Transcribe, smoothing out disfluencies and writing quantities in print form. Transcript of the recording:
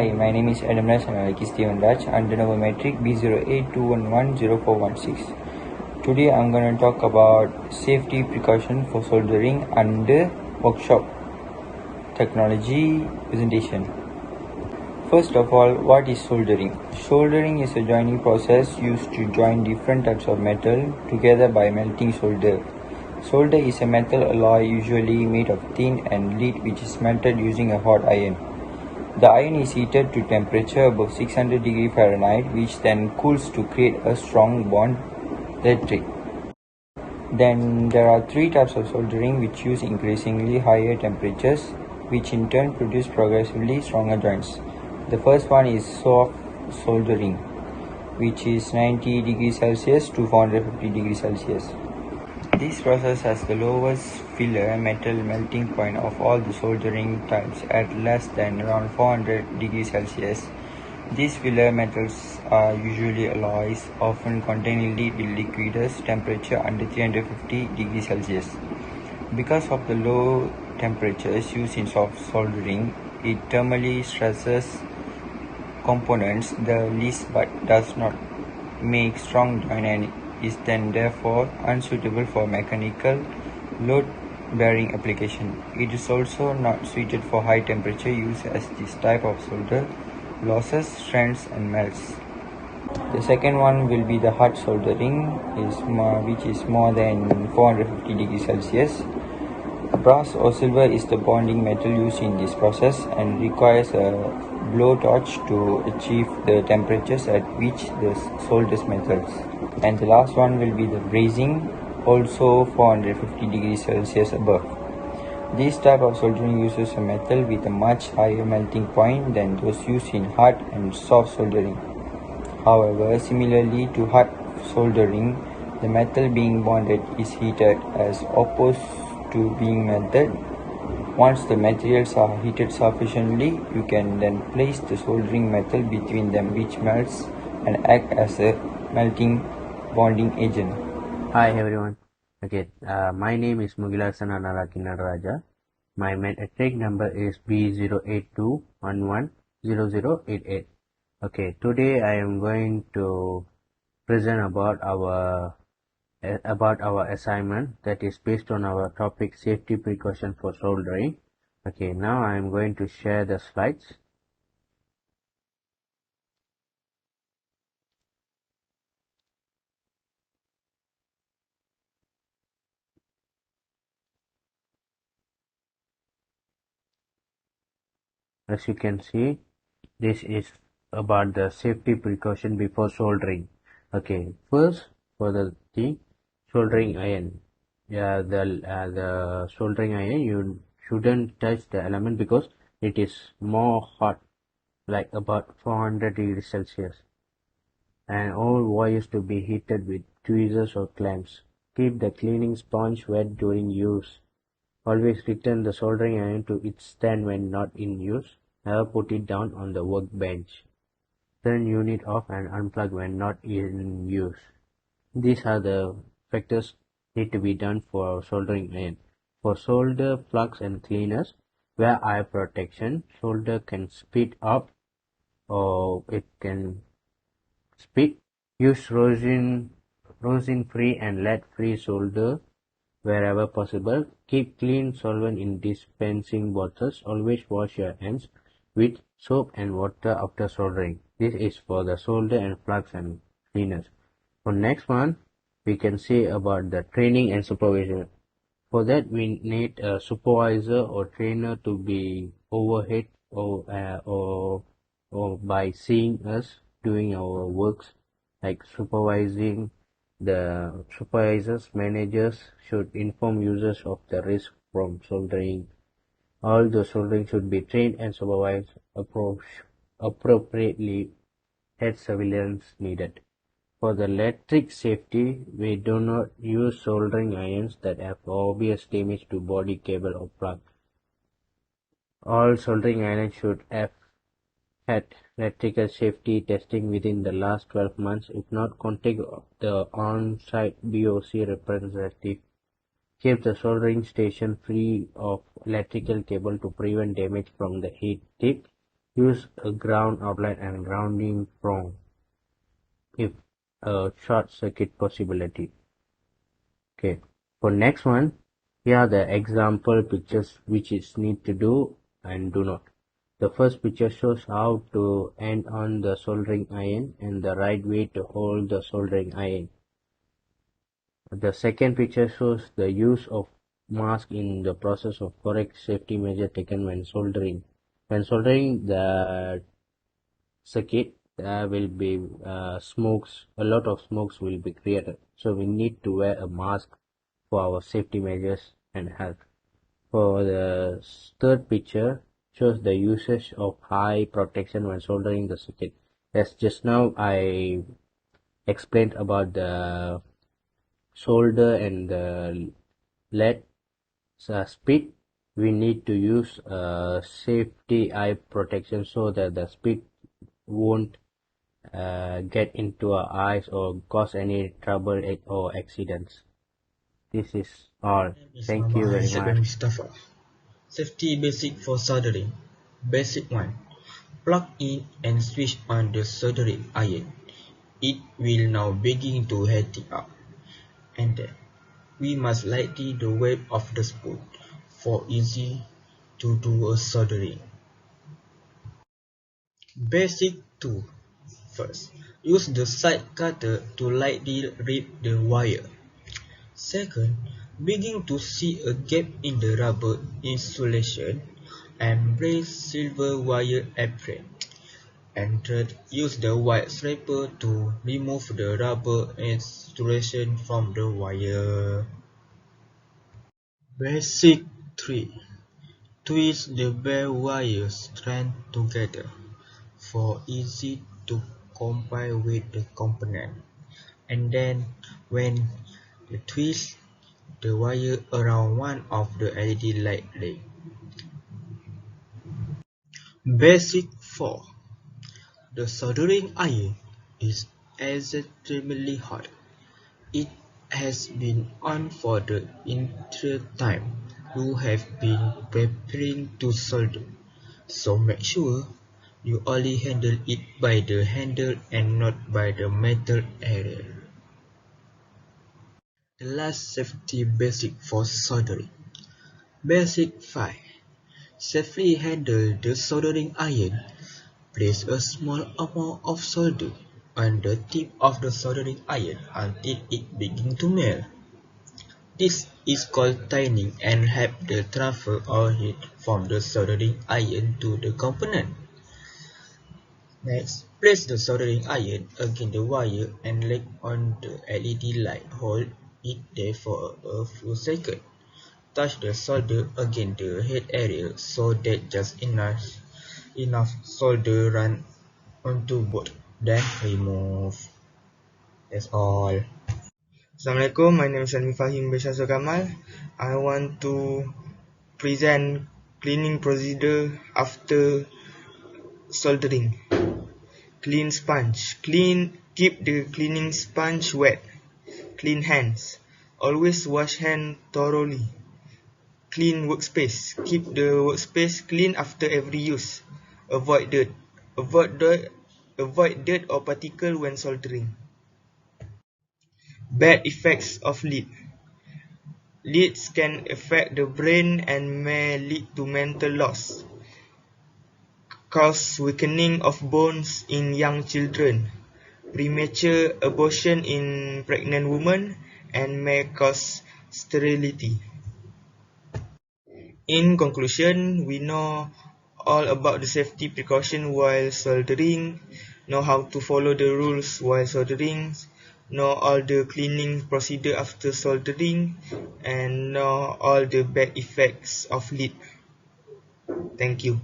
Hi, my name is Adamnas and I like Steven Raj under number metric B0821104116. Today I'm going to talk about safety precaution for soldering under workshop technology presentation. First of all, what is soldering? Soldering is a joining process used to join different types of metal together by melting solder. Solder is a metal alloy usually made of tin and lead which is melted using a hot iron. The iron is heated to temperature above 600 degrees Fahrenheit, which then cools to create a strong bond electric. Then there are three types of soldering which use increasingly higher temperatures, which in turn produce progressively stronger joints. The first one is soft soldering, which is 90 degrees Celsius to 450 degrees Celsius. This process has the lowest filler metal melting point of all the soldering types at less than around 400 degrees Celsius. These filler metals are usually alloys, often containing lead with liquidus temperature under 350 degrees Celsius. Because of the low temperatures used in soft soldering, it thermally stresses components the least but does not make strong joint and is then therefore unsuitable for mechanical load-bearing application. It is also not suited for high temperature use as this type of solder loses strength and melts. The second one will be the hot soldering, which is more than 450 degrees Celsius. Brass or silver is the bonding metal used in this process and requires a blowtorch to achieve the temperatures at which the solders metals. And the last one will be the brazing, also 450 degrees Celsius above. This type of soldering uses a metal with a much higher melting point than those used in hard and soft soldering. However, similarly to hot soldering, the metal being bonded is heated as opposed to being melted. Once the materials are heated sufficiently, you can then place the soldering metal between them, which melts and act as a melting bonding agent. Hi everyone. Okay, my name is Mugilasan Anarakinaraja. My metric number is B0821100088. Okay, today I am going to present about our assignment that is based on our topic safety precaution for soldering. Okay, now I am going to share the slides. As you can see, this is about the safety precaution before soldering. Okay, first for the soldering iron. Yeah, the soldering iron, you shouldn't touch the element because it is more hot, like about 400 degrees Celsius. And all wires to be heated with tweezers or clamps. Keep the cleaning sponge wet during use. Always return the soldering iron to its stand when not in use. Never put it down on the workbench. Turn unit off and unplug when not in use. These are the factors need to be done for soldering iron. For solder plugs and cleaners, wear eye protection. Solder can speed up or it can speed. Use rosin-free and lead-free solder wherever possible. Keep clean solvent in dispensing bottles. Always wash your hands with soap and water after soldering. This is for the solder and plugs and cleaners. For next one, we can see about the training and supervision. For that, we need a supervisor or trainer to be overhead or by seeing us doing our works, like supervising. The supervisors, managers should inform users of the risk from soldering. All the soldering should be trained and supervised appropriately. Head surveillance needed. For the electric safety, we do not use soldering irons that have obvious damage to body, cable or plug. All soldering irons should have had electrical safety testing within the last 12 months. If not, contact the on-site BOC representative. Keep the soldering station free of electrical cable to prevent damage from the heat tip. Use a ground outlet and grounding prong if a short circuit possibility. Okay, for next one, here are the example pictures which is need to do and do not. The first picture shows how to end on the soldering iron and the right way to hold the soldering iron. The second picture shows the use of mask in the process of correct safety measure taken when soldering. When soldering the circuit, there will be smokes, a lot of smokes will be created. So we need to wear a mask for our safety measures and health. For the third picture, shows the usage of high protection when soldering the circuit. As just now I explained about the solder and the lead speed, we need to use safety eye protection so that the speed won't get into our eyes or cause any trouble or accidents. This is all. Thank you very much. Mustafa. Safety basic for soldering. Basic 1. Plug in and switch on the soldering iron. It will now begin to heat up. And then we must lighten the weight of the spool for easy to do a soldering. Basic 2. First, use the side cutter to lightly rip the wire. Second, begin to see a gap in the rubber insulation and brace silver wire apron. And third, use the wire scraper to remove the rubber insulation from the wire. Basic 3. Twist the bare wire strand together for easy to combine with the component. And then when you twist the wire around one of the LED light legs. Basic 4. The soldering iron is extremely hot. It has been on for the entire time you have been preparing to solder, so make sure you only handle it by the handle and not by the metal area. The last safety basic for soldering. Basic 5. Safely handle the soldering iron. Place a small amount of solder on the tip of the soldering iron until it begins to melt. This is called tining and help the transfer of heat from the soldering iron to the component. Next, place the soldering iron against the wire and leg on the LED light. Hold it there for a few seconds. Touch the solder against the head area so that just enough solder run onto both. Then remove. That's all. Assalamualaikum, my name is Salmi Fahim Beshamsul Kamal. I want to present cleaning procedure after soldering. Clean sponge. Keep the cleaning sponge wet. Clean hands. Always wash hands thoroughly. Clean workspace. Keep the workspace clean after every use. Avoid dirt. Avoid dirt or particle when soldering. Bad effects of lead. Leads can affect the brain and may lead to mental loss, cause weakening of bones in young children, premature abortion in pregnant women, and may cause sterility. In conclusion, we know all about the safety precaution while soldering, know how to follow the rules while soldering, know all the cleaning procedure after soldering, and know all the bad effects of lead. Thank you.